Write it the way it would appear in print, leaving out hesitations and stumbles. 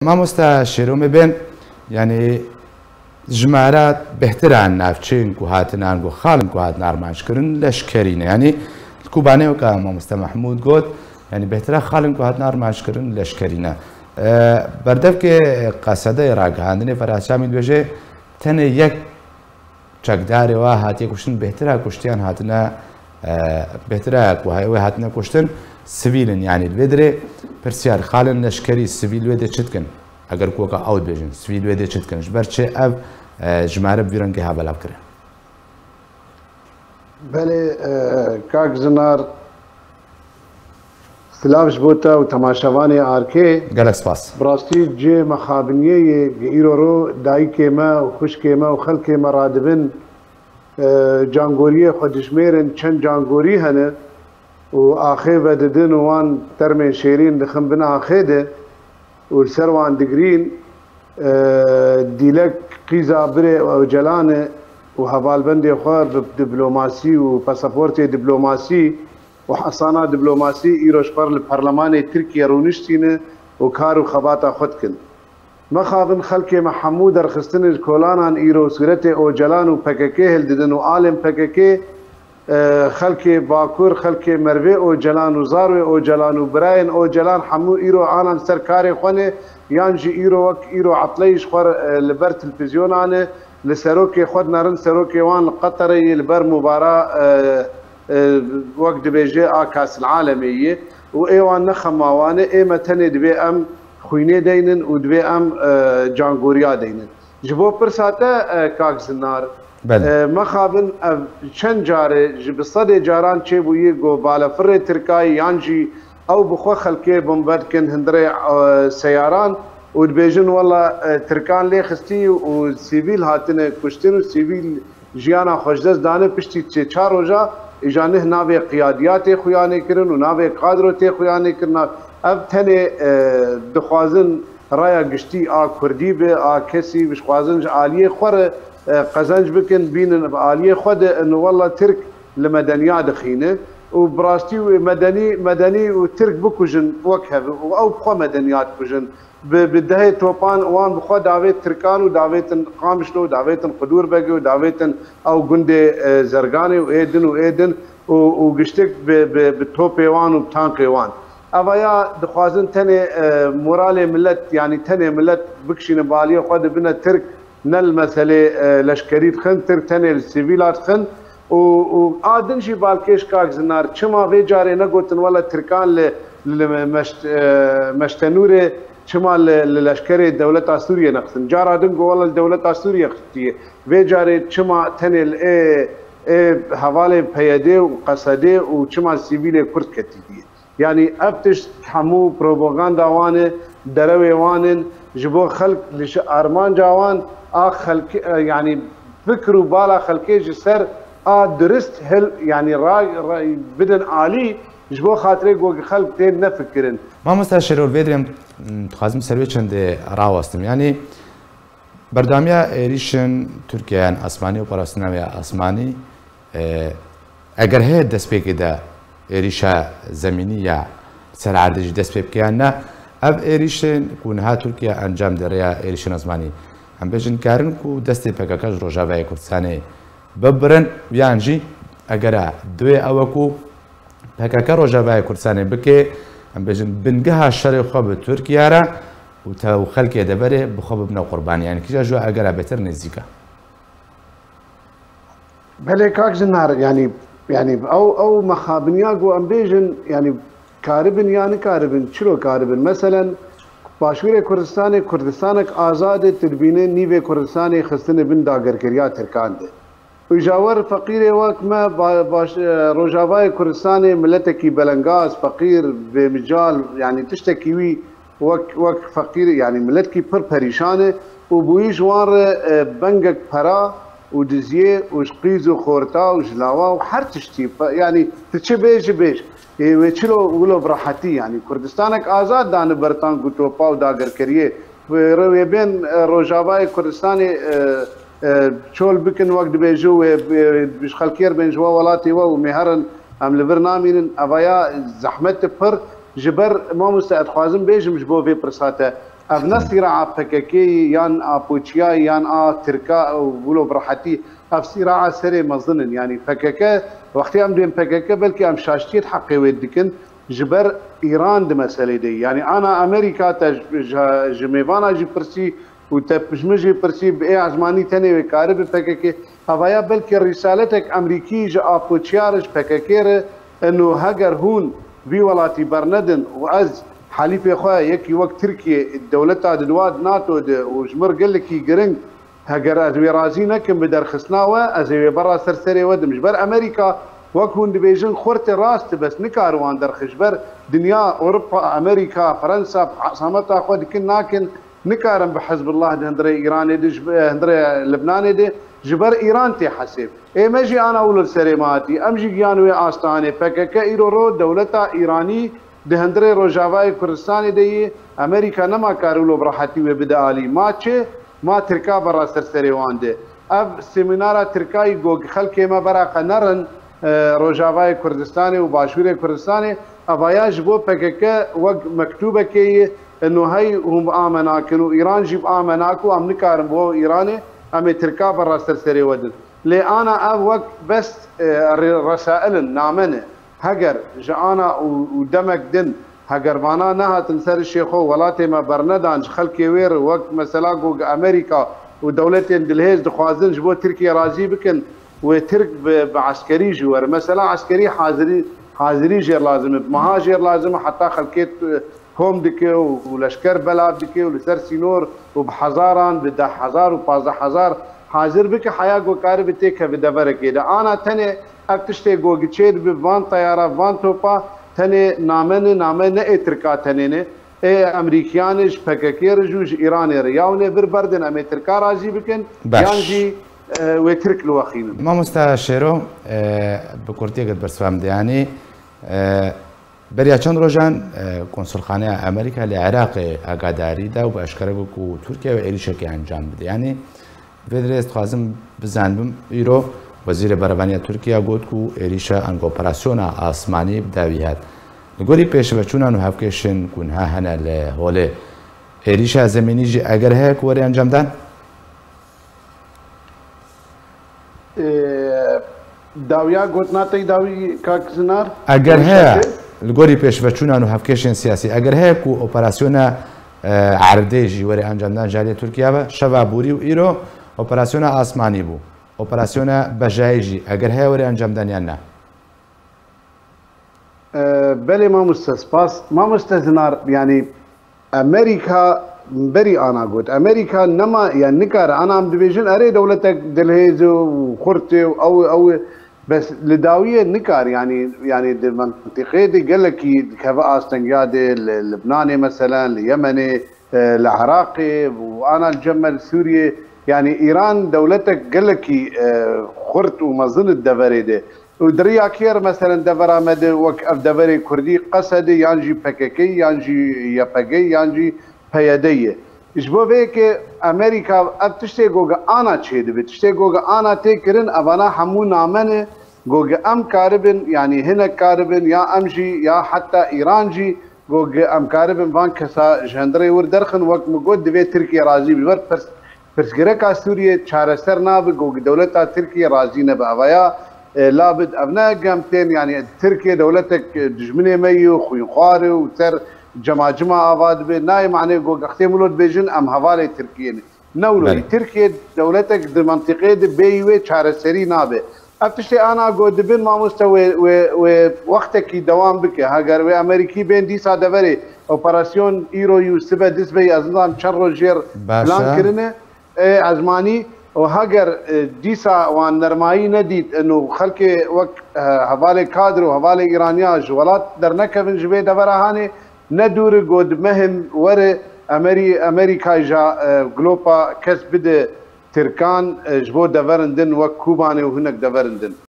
مامۆستا شێرۆمە بێن یعنی ژمارات بهتران ناوچەین و هاتنان و خاڵن و هاتن ئارمانجکردن لەشکرینە ینی کوبانەیەوە مامۆستا محمود گوت ینی بهترە خاڵن و هاتن ئارمانجکردن لەشکرینە بەردەفکێ قەسەدەی ڕاگەهاندنی فەرهادشامی دوێژێ تەنێ یەک چەکدارێەوە هاتیە کوشتن بهترە کوشتیان هاتنە بهترە وهایەوەی هاتنە کوشتن سڤیلن یعنی لێ درێ پرسیار خاڵن لەشکری سڤیل وێ دێ چتکن ئەگەر کۆکە ئەو بێژن سڤیل وێ دێ چتکن ژبەر چێ ئەv ژمارە بیرەنگی هابەلاو کرێ بەێ کاک زنار سلااوش بۆتە و تەماشەوانی ئارکێ گەلک سپاس بڕاستی جێ مەخابنیەیە ئیرۆڕۆ دایکێمە و خوشکێمە و خەڵکێمە ڕادبن جانگۆریە خۆدژمێرن چەند جانگۆری هەنە و ئاخێ بەدەدن وان تەرمێ شێرین دخم بن ئاخێدە و سەروان دگرین دیلەک قیزا برێ و جەلانە و هەڤالبەندێ خوار دیبلۆماسی و پەسەپۆرتێ دیبلۆماسی و حەسانە دیبلۆماسی ئیرۆژپەر لە پەرلەمانی تورکیا ڕوونشتینە و کار و خەباتە خۆتکن مەخابن خەڵکێمە هەموو دەرخستنش کۆلانان ئیرۆ سوورەتێ ئۆجەلان و پەکەکێ هێلددن و ئالێم پەکەکێ خەڵکێ باکوور خەڵکێ مەروێ ئۆجەلان و زاروێ ئۆجەلان و برایەن ئۆجەلان هەموو ئیرۆ ئانان سەر کارێ خوێنێ یانجی ئیرۆ وەک ئیرۆ عەتڵەیش خوەر لەبەر تلڤیزیۆنانە لە سەرۆکێ خۆت نەرن سەرۆکێوان قەتەرەی لەبەر موبارە وەک دەبێژێ ئاکاس العالەمەیە و ئێوان نەخەماوانە ئێمە تەنێ دەبێ ئەم خوینێ دەینن و دەبێ ئەم جانگۆریا دەینن ji bo pirsate kak zinar mexabin ev çend carê ji bi sedê caran çêbûyî got balafirê Tirkayê yan jî ew bi xwe xelkê bomber dikin hindirê seyaran û dibêjin wela Tirkan lê xistî û sîvîl hatine kuştin û sîvîl jiyana xwejdest dane piştî çar roja îja neh navê qiyadiya tê xuyanê kirin û navê kadro tê xuyanê kirin ev tenê dixwazin raya giştî a Kurdî be a kesî bişxwazin ji aliyê xwe re qezenc bikin bînin aliyê xwe de wela Tirk li medeniya dixîne û birastî medenî û Tirk bikujin wek hev û ew xwe medeniyat kujin bi dehê topan wan bi xwe davêt Tirkan û davêtin Qamişlo û davêtin Qudûrbegê û davêtin ew gundê Zerganê û êdin û giştek bi topê wan û tankê wan evaya dixwazin tenê moralê millet yanî tenê millet bikişîne baliyê xwe dibine Tirk ne li meselê leşkerî dixin Tirk tenê li sîvîla dixin û adin jî balkêş kak zinar çima vê carê negotin wela Tirkan li meştenûrê çima li leşkerê dewleta Sûriye nexistin cara din got wela li dewleta Sûriye xistiye vê carê çima tenê li hevalê peyedê û qesedê û çima sîvîlê Kurd ketîdiye yani ev tişt hemû propaganda wan e derewê wan in ji bo xelk li armanca wan a xelkê yani fikr û bala xelkê ji ser a dirist hil yani bidin alî ji bo xatirê got xelk tê nefikirin. Mamosta Şerol vê derê dixwazim ser wê çendê rawastim yanî berdamiya êrîşin Tirkiyeyan asmanî operasyona asmanî eger heye destpêkê de êrîşa zemînî ya serherdê jî dest pê bikiyan ne ev êrîşên ku niha Tirkiye encam de rêya êrîşên asmanî em bêjin karin ku destê PKK ji Rojavayê Kurdistanê bibirin yan jî egera duê ew ku PKK Rojavayê Kurdistanê bike em bêjin bingeha şerê xwe bi Tirkiye re û tew xelkê de berê bi xwe bibine qurbanî yani kîja ji we egera bêtir nêzîk e. Belê kak zinar yani ew mexabiniya got em bêjin yani karibin ya nikaribin çilo karibin meselen Başûrê Kurdistanê Kurdistanek azad e tiribînê nîvê Kurdistanê xistinê bin dagerkiriya Tirkan de îja wer feqîrê wek me Rojavayê Kurdistanê milletekî belengaz feqîr bêmical yani tiştekî wî wek feqîr yani milletkî pir perîşan e û bûyî ji wan re bengek pera û diziyê û ji qîz û xorta û ji lava û her tiştî yani tu çi bêj ji bêj wê çilo wilo bi rehetî yani Kurdistanek azad dane bertan ku topa û dagerkeriyê wê bên Rojavayê Kurdistanê çol bikin wek dibêje wê ji xelkêr bên ji we welatê we û mêherin em li vir namînin evaya zehmet pir ji ber mamoste ez dixwazim bêjim ji bo vê pirsate افنا صراع بككي يان ابوتشيا يان تركا وبولو برحتي اف صراع سري مظنن يعني بككه وقت ام دين بككه بلكي ام شاشتيت حقي ودكن جبر ايران د مساله دي يعني انا امريكا جميفانا جي برسي وتبجمجي برسي باي عزماني تاني وكارب بككه هوايا بلكي رسالتك امريكي جا ابوتشيارش بككير انه هاجر هون في ولاتي برندن واز حليف خويا يكي وقت تركيا الدولة دواد ناتو وجمر قال لك يقرن هاجر ازوي رازينا كم بدر خسناوه ازوي برا سرسري ود مجبر امريكا وكون ديفيجن خورت راست بس نكاروان در خشبر دنيا اوروبا امريكا فرنسا عصامتها خود كن نكارن بحزب الله هندري ايران دي هندري لبنان دي جبر ايران تي حسب اي مجي انا اول سريماتي امجي جانوي استاني فكك ايرو دولتا ايراني دهندري روجافاي كردستاني دي امريكا نما كارولو برحتي وبدا الي ما تركا برا سرسري وانده اف سيمينارا تركاي جوج خلكي ما برا قنرن روجافاي كردستاني وباشوري كردستاني افاياج بو بكك وق مكتوبه كي انه هي هم امناكن وايران جيب امناكو ام نكارم بو ايراني ام تركا برا سرسري ودن لي انا وقت بس رسائل نامنه هجر جانا ودمك دن هجر معنا نها تنسر الشيخو ولاتي ما برندان خلكي وير وقت مثلا جو امريكا ودولتين دلهيز دخوازن جبو تركيا راضي بكن وترك بعسكري جوار مثلا عسكري حاضري جير لازم مهاجر لازم حتى خلكيت هوم دكي ولشكر بلاد دكي ولسر سينور وبحزاران بدا حزار وبازا حزار حاضر بك حياه جو كارب تيك بدبرك كده انا تاني اكتشتي جو جيد بفان طياره فان توبا تاني نامن اتركا تاني اي امريكيانش فككير جوج ايراني رياوني بربردن ام تركا راجي بكن يانجي وترك الوخين ما مستشيرو بكورتي قد برسوام يعني بریا چند روزان کنسولخانه امریکا لعراق آگاداری دا و به اشکره بکو ترکیه و ایریشه که انجام بده یعنی بدرست خواستم بزنم ایرو وزیر برابری ترکیه گفت کو ایریشه انگو اپراسیون آسمانی بدویاد نگوری پیش بچون انو هفکشن کنها هنر لحاله ایریشه زمینی جی اگر هک وری انجام دن داویا گفت ناتی داوی کاکزنار اگر هک الگوری پیش و چون انو هفکشن سیاسی اگر هی کو اپراسیون عرضه جیوری انجام دادن جاری ترکیه با شباب بوری و ایرو اپراسیون آسمانی بو اپراسیون بجایجی اگر هی وری انجام دادن یا نه بله ما مستثنار يعني امريكا بري انا قلت امريكا نما يعني نكار انا عم ديفيجن اري دولتك دلهيز وخرتي او بس لداويه نكار يعني المنطقه دي قال لك كفاءه استنجادي اللبناني مثلا اليمني العراقي وانا الجمل سوريا يعني ايران دولتك قال لك خرت ومظن الدفريده ودريا كير مثلا دفر مد وقف دفري كردي قصدي يانجي بككي يانجي يبقي يانجي بيديه جبو بك امريكا ابتشتي جوجا انا تشيد بتشتي جوجا انا تكرن ابانا حمو نامنه جوجا ام كاربن يعني هنا كاربن يا امجي يا حتى ايرانجي جوجا ام كاربن بان كسا جندري وردرخن وقت مقود دبي تركيا راضي ببر برسغركا سوريا تشارسر ناب جوجا دولتها تركيا راضي نبا لابد ابناء قامتين يعني تركيا دولتك دجمني ميو خوينخاري وتر جماعه افاد به ناي معنى جو اختمولود بيجن ام حواله تركيا نولو تركيا دولتك د منطقه د بيوي چارسري نابه افتشتي انا جو دبن ما مستوى وقتك دوام بك هاجر و امريكي بين دي صادوري اوبراسيون ايرو يو سبا دسبي ازنام شروجير بلان كرنه ازماني وهاجر ديسا وان نرماي نديت انه خلك وقت حواله كادر وحواله ايرانيا جولات درنكفن جبي دبرهاني ندور جود مهم ور امريكا جا جلوبا كسبد تركان جبو دفرندن وكوباني وهناك دفرندن